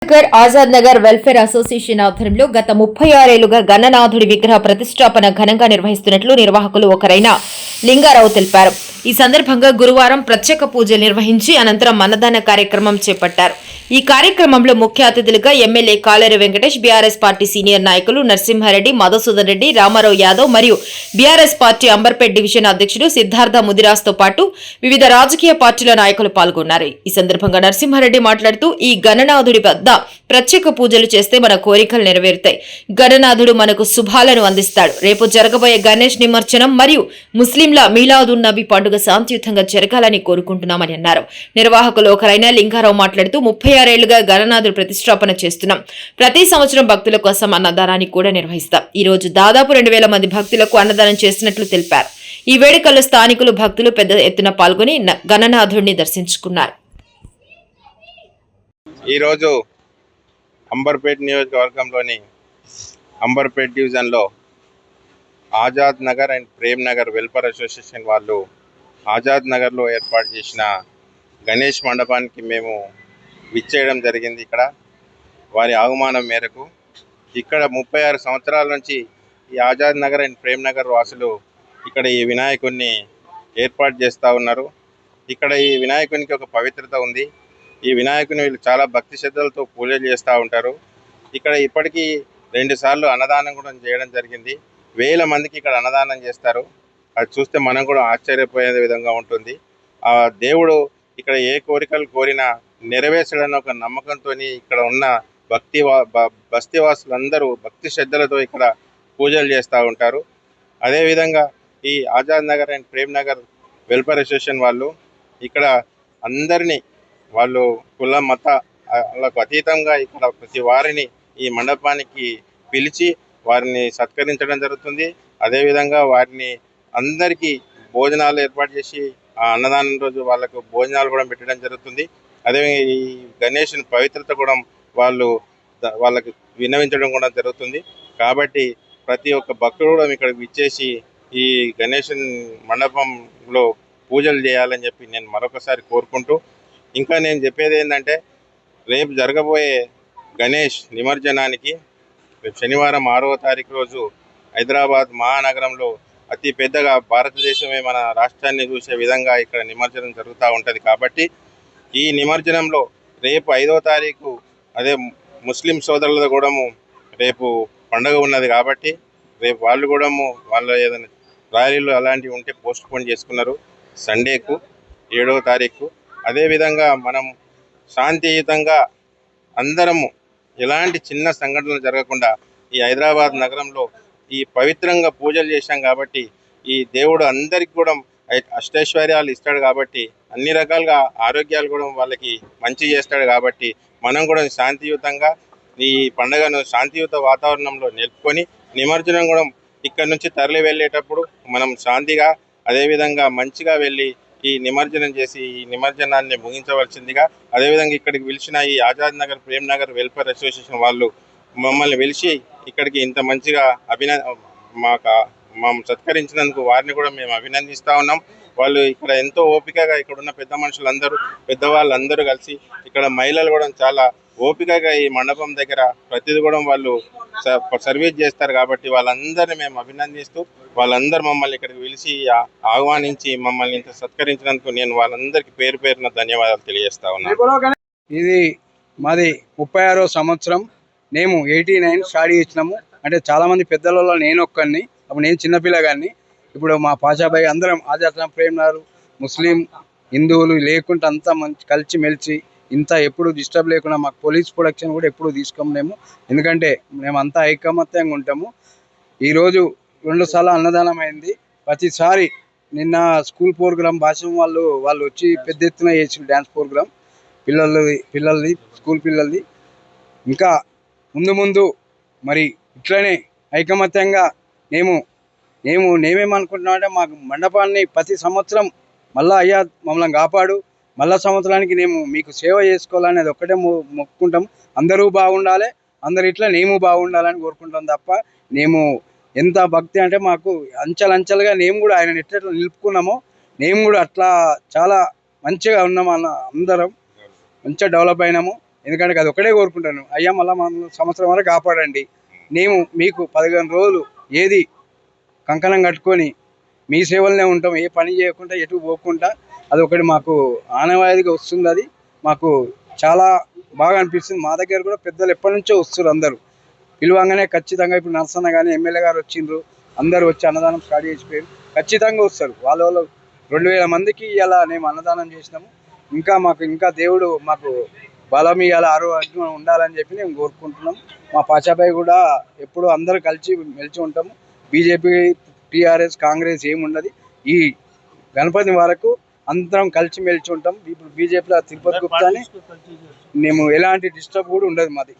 Azad Nagar welfare association ఆధ్వర్యంలో గత 36 ఏళ్లుగా గణనాథుడి విగ్రహ ప్రతిష్టాపన ఘనంగా నిర్వహిస్తున్నట్లు నిర్వాహకులు ఒకరైన లింగారావు తెలిపారు. ఈ సందర్భంగా గురువారం ప్రత్యేక పూజలు నిర్వహించి అనంతరం అన్నదాన కార్యక్రమం చేపట్టారు. ఈ కార్యక్రమంలో ముఖ్య అతిథులుగా ఎమ్మెల్యే కాలేరు వెంకటేష్, బీఆర్ఎస్ పార్టీ సీనియర్ నాయకులు నరసింహారెడ్డి, మధుసూదన్ రెడ్డి, రామారావు యాదవ్ మరియు బీఆర్ఎస్ పార్టీ అంబర్పేట్ డివిజన్ అధ్యక్షుడు సిద్ధార్థ ముదిరాజ్తో పాటు వివిధ రాజకీయ పార్టీల నాయకులు పాల్గొన్నారు. ఈ సందర్భంగా నరసింహారెడ్డి మాట్లాడుతూ ఈ గణనాథుడి వద్ద ప్రత్యేక పూజలు చేస్తే మన కోరికలు నెరవేరుతాయి. గణనాథుడు మనకు శుభాలను అందిస్తాడు. రేపు జరగబోయే గణేష్ నిమజ్జనం మరియు ముస్లింల మీలాదున్ నబీ పండుగ శాంతియుతంగా జరగాలని కోరుకుంటున్నామని అన్నారు. నిర్వాహకులు ఒకరైన లింగారావు మాట్లాడుతూ 36 ఏళ్లుగా గణనాథుడు ప్రతిష్టాపన చేస్తున్నాం. ప్రతి సంవత్సరం భక్తుల కోసం అన్నదానాన్ని కూడా నిర్వహిస్తాం. ఈ రోజు దాదాపు 2000 మంది భక్తులకు అన్నదానం చేసినట్లు తెలిపారు. ఈ వేడుకల్లో స్థానికులు భక్తులు పెద్ద ఎత్తున పాల్గొని గణనాథుడిని దర్శించుకున్నారు. ఈరోజు అంబర్పేట్ నియోజకవర్గంలోని అంబర్పేట్ డివిజన్లో Azad Nagar and Prem Nagar welfare association వాళ్ళు ఆజాద్ నగర్లో ఏర్పాటు చేసిన గణేష్ మండపానికి మేము విచ్చేయడం జరిగింది. ఇక్కడ వారి ఆహ్వానం మేరకు ఇక్కడ 36 సంవత్సరాల నుంచి ఈ ఆజాద్ నగర్ అండ్ ప్రేమ్ నగర్ వాసులు ఇక్కడ ఈ వినాయకుడిని ఏర్పాటు చేస్తూ ఉన్నారు. ఇక్కడ ఈ వినాయకునికి ఒక పవిత్రత ఉంది. ఈ వినాయకుని వీళ్ళు చాలా భక్తి శ్రద్ధలతో పూజలు చేస్తూ ఉంటారు. ఇక్కడ ఇప్పటికీ 2 సార్లు అన్నదానం కూడా చేయడం జరిగింది. 1000 మందికి ఇక్కడ అన్నదానం చేస్తారు. అది చూస్తే మనం కూడా ఆశ్చర్యపోయే విధంగా ఉంటుంది. ఆ దేవుడు ఇక్కడ ఏ కోరికలు కోరినా నెరవేర్చడని ఒక నమ్మకంతో ఇక్కడ ఉన్న బస్తీవాసులందరూ భక్తి శ్రద్ధలతో ఇక్కడ పూజలు చేస్తూ ఉంటారు. అదేవిధంగా ఈ Azad Nagar and Prem Nagar welfare association వాళ్ళు ఇక్కడ అందరినీ వాళ్ళు కుల మతాలకు అతీతంగా ఇక్కడ ప్రతి వారిని ఈ మండపానికి పిలిచి వారిని సత్కరించడం జరుగుతుంది. అదేవిధంగా వారిని అందరికీ భోజనాలు ఏర్పాటు చేసి ఆ అన్నదానం రోజు వాళ్ళకు భోజనాలు కూడా పెట్టడం జరుగుతుంది. అదేవిధంగా ఈ గణేషుని పవిత్రత కూడా వాళ్ళకి విన్నవించడం కూడా జరుగుతుంది. కాబట్టి ప్రతి ఒక్క భక్తుడు కూడా ఇక్కడికి విచ్చేసి ఈ గణేషుని మండపంలో పూజలు చేయాలని చెప్పి నేను మరొకసారి కోరుకుంటూ, ఇంకా నేను చెప్పేది ఏంటంటే రేపు జరగబోయే గణేష్ నిమజ్జనానికి రేపు శనివారం 6వ తారీఖు రోజు హైదరాబాద్ మహానగరంలో అతి పెద్దగా భారతదేశమే మన రాష్ట్రాన్ని చూసే విధంగా ఇక్కడ నిమజ్జనం జరుగుతూ ఉంటుంది. కాబట్టి ఈ నిమజ్జనంలో రేపు 5వ తారీఖు అదే ముస్లిం సోదరుల కూడా రేపు పండుగ ఉన్నది. కాబట్టి రేపు వాళ్ళు కూడా వాళ్ళ ఏదైనా ర్యాలీలు అలాంటివి ఉంటే పోస్ట్ పోన్ చేసుకున్నారు సండేకు 7వ తారీఖు. అదేవిధంగా మనం శాంతియుతంగా అందరము ఎలాంటి చిన్న సంఘటనలు జరగకుండా ఈ హైదరాబాద్ నగరంలో ఈ పవిత్రంగా పూజలు చేశాం. కాబట్టి ఈ దేవుడు అందరికి కూడా అష్టైశ్వర్యాలు ఇస్తాడు. కాబట్టి అన్ని రకాలుగా ఆరోగ్యాలు కూడా వాళ్ళకి మంచి చేస్తాడు. కాబట్టి మనం కూడా శాంతియుతంగా ఈ పండుగను శాంతియుత వాతావరణంలో నిలుపుకొని నిమజ్జనం కూడా ఇక్కడ నుంచి తరలి వెళ్ళేటప్పుడు మనం శాంతిగా అదేవిధంగా మంచిగా వెళ్ళి ఈ నిమజ్జనం చేసి ఈ నిమజ్జనాన్ని ముగించవలసిందిగా, అదేవిధంగా ఇక్కడికి పిలిచిన ఈ ఆజాద్ నగర్ ప్రేమ్ నగర్ వెల్ఫేర్ అసోసియేషన్ వాళ్ళు మమ్మల్ని పిలిచి ఇక్కడికి ఇంత మంచిగా మేము సత్కరించినందుకు వారిని కూడా మేము అభినందిస్తూ ఉన్నాం. వాళ్ళు ఇక్కడ ఎంతో ఓపికగా ఇక్కడ ఉన్న పెద్ద మనుషులందరూ పెద్దవాళ్ళందరూ కలిసి ఇక్కడ మహిళలు కూడా చాలా ఓపికగా ఈ మండపం దగ్గర ప్రతిదీ కూడా వాళ్ళు సర్వీస్ చేస్తారు. కాబట్టి వాళ్ళందరినీ మేము అభినందిస్తూ వాళ్ళందరూ మమ్మల్ని ఇక్కడికి పిలిచి ఆహ్వానించి మమ్మల్ని ఇంత సత్కరించినందుకు నేను వాళ్ళందరికీ పేరు పేరున ధన్యవాదాలు తెలియజేస్తా ఉన్నాను. ఇది మాది 36వ సంవత్సరం. మేము 89 స్టార్ట్ చేసినాము. అంటే చాలామంది పెద్దలలో నేను ఒక్కడిని, అప్పుడు నేను చిన్నపిల్లగాన్ని. ఇప్పుడు మా పాషాబాయి అందరం ఆజాద్ ప్రేమ్ నగర్ ముస్లిం హిందువులు లేకుండా అంతా మంచి కలిసి మెలిచి ఇంత ఎప్పుడు డిస్టర్బ్ లేకుండా మాకు పోలీస్ ప్రొటెక్షన్ కూడా ఎప్పుడు తీసుకోలేము. ఎందుకంటే మేమంతా ఐకమత్యంగా ఉంటాము. ఈరోజు 2 సార్లు అన్నదానం అయింది. ప్రతిసారి నిన్న స్కూల్ ప్రోగ్రాం భాషం వాళ్ళు వచ్చి పెద్ద ఎత్తున చేసి డ్యాన్స్ ప్రోగ్రాం పిల్లలది స్కూల్ పిల్లలది. ఇంకా ముందు మరి ఇట్లనే ఐకమత్యంగా నేమేమనుకుంటున్నాం అంటే మాకు మండపాన్ని ప్రతి సంవత్సరం మళ్ళా అయ్యా మమ్మల్ని కాపాడు, మళ్ళా సంవత్సరానికి మీకు సేవ చేసుకోవాలనేది ఒక్కటే మొక్కుకుంటాం. అందరూ బాగుండాలి, అందరు ఇట్లా బాగుండాలని కోరుకుంటాం తప్ప ఎంత భక్తి అంటే మాకు అంచెలంచెలుగా కూడా ఆయన ఎట్లా నిలుపుకున్నామో కూడా అట్లా చాలా మంచిగా ఉన్నాము. అందరం మంచిగా డెవలప్ అయినాము. ఎందుకంటే అది ఒకటే కోరుకుంటాను, అయ్యా మళ్ళీ మమ్మల్ని సంవత్సరం వరకు కాపాడండి, మేము మీకు 15 రోజులు ఏది కంకణం కట్టుకొని మీ సేవలనే ఉంటాం, ఏ పని చేయకుండా ఎటు పోకుండా, అది ఒకటి మాకు ఆనవాయితీగా వస్తుంది. అది మాకు చాలా బాగా అనిపిస్తుంది. మా దగ్గర కూడా పెద్దలు ఎప్పటి నుంచో వస్తారు, అందరూ పిలువంగానే ఖచ్చితంగా. ఇప్పుడు నరసన్న కానీ ఎమ్మెల్యే గారు వచ్చిండ్రు, అందరూ వచ్చి అన్నదానం స్టార్ట్ చేసిపోయారు, ఖచ్చితంగా వస్తారు. వాళ్ళ 2000 మందికి ఇలా మేము అన్నదానం చేసినాము. ఇంకా దేవుడు మాకు బలం ఇవ్వాలి, ఆరోగ్యం ఉండాలని చెప్పి మేము కోరుకుంటున్నాం. మా పాచాబాయి కూడా ఎప్పుడు అందరూ కలిసి మెలిచి ఉంటాము. బీజేపీ, టీఆర్ఎస్, కాంగ్రెస్ ఏముండదు. ఈ గణపతి వరకు అందరం కలిసి మెలిచి ఉంటాం. ఇప్పుడు బీజేపీలో తిరుపతి గుప్తాని మేము ఎలాంటి డిస్టర్బ్ కూడా ఉండదు మాది.